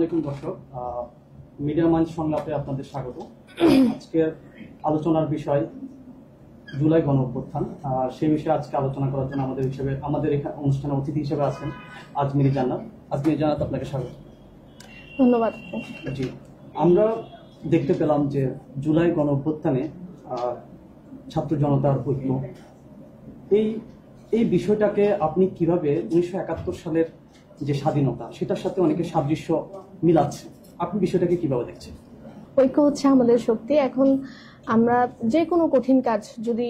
আলাইকুম দর্শক, media Munch সংলাপে আপনাদের স্বাগত। আজকের আলোচনার বিষয় জুলাই গণ অভ্যুত্থান। সেই বিষয়ে আজকে আলোচনা করার জন্য আমাদের এখানে অনুষ্ঠানে অতিথি হিসেবে আছেন আজমিরি জান্নাত। আজমিরি জান্নাত, আপনাকে স্বাগত। ধন্যবাদ। জি, আমরা দেখতে পেলাম যে জুলাই গণ অভ্যুত্থানে ছাত্র জনতার ঐক্য, এই বিষয়টাকে আপনি কিভাবে 1971 সালের যে স্বাধীনতা সেটার সাথে অনেকে সাদৃশ্য মিলাচ্ছে, আপনি বিষয়টাকে কিভাবে দেখছেন? ঐক্য হচ্ছে আমাদের শক্তি। এখন আমরা যে কোনো কঠিন কাজ যদি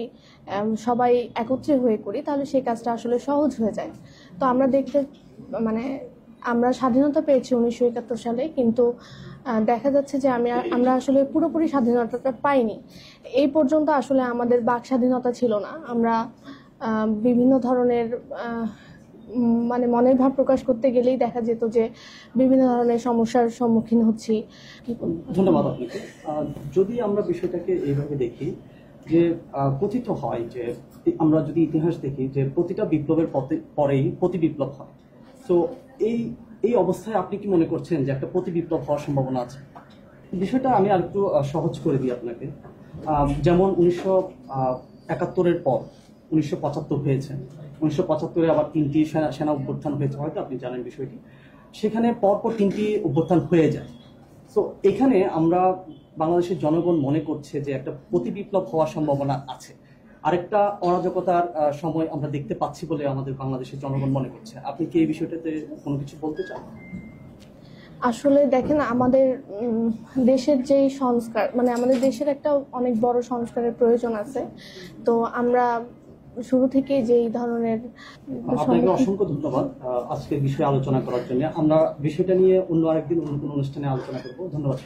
সবাই একত্রে হয়ে করি তাহলে সেই কাজটা আসলে সহজ হয়ে যায়। তো আমরা আমরা স্বাধীনতা পেয়েছি 1971 সালে, কিন্তু দেখা যাচ্ছে যে আমরা আসলে পুরোপুরি স্বাধীনতাটা পাইনি। এই পর্যন্ত আসলে আমাদের বাক স্বাধীনতা ছিল না। আমরা বিভিন্ন ধরনের মনের ভাব প্রকাশ করতে গেলেই দেখা যেত যে বিভিন্ন ধরনের সমস্যার সম্মুখীন হচ্ছি। ধন্যবাদ আপনাকে। যদি আমরা বিষয়টাকে এইভাবে দেখি যে কথিত হয় যে আমরা যদি ইতিহাস দেখি যে প্রতিটা বিপ্লবের পরেই প্রতি বিপ্লব হয়। তো এই অবস্থায় আপনি কি মনে করছেন যে একটা প্রতি বিপ্লব হওয়ার সম্ভাবনা আছে? বিষয়টা আমি আর একটু সহজ করে দিই আপনাকে। যেমন 1971-এর পর 1975 হয়েছে। 1975-এ আবার 3টি সেনা অভ্যুত্থান হয়েছে, হয়তো আপনি জানেন বিষয়টি। সেখানে পরপর 3টি অভ্যুত্থান হয়ে যায়। তো এখানে আমরা বাংলাদেশের জনগণ মনে করছে যে একটা প্রতি বিপ্লব হওয়ার সম্ভাবনা আছে, আরেকটা অরাজকতার সময় আমরা দেখতে পাচ্ছি বলে আমাদের বাংলাদেশের জনগণ মনে করছে। আপনি কি এই বিষয়টাতে কোনো কিছু বলতে চান? আসলে দেখেন, আমাদের দেশের যেই সংস্কার, আমাদের দেশের একটা অনেক বড় সংস্কারের প্রয়োজন আছে। তো আমরা শুরু থেকে যেই ধরনের। আপনাকে অসংখ্য ধন্যবাদ আজকে বিষয়ে আলোচনা করার জন্য। আমরা বিষয়টা নিয়ে অন্য আরেকদিন অন্য কোনো অনুষ্ঠানে আলোচনা করব। ধন্যবাদ।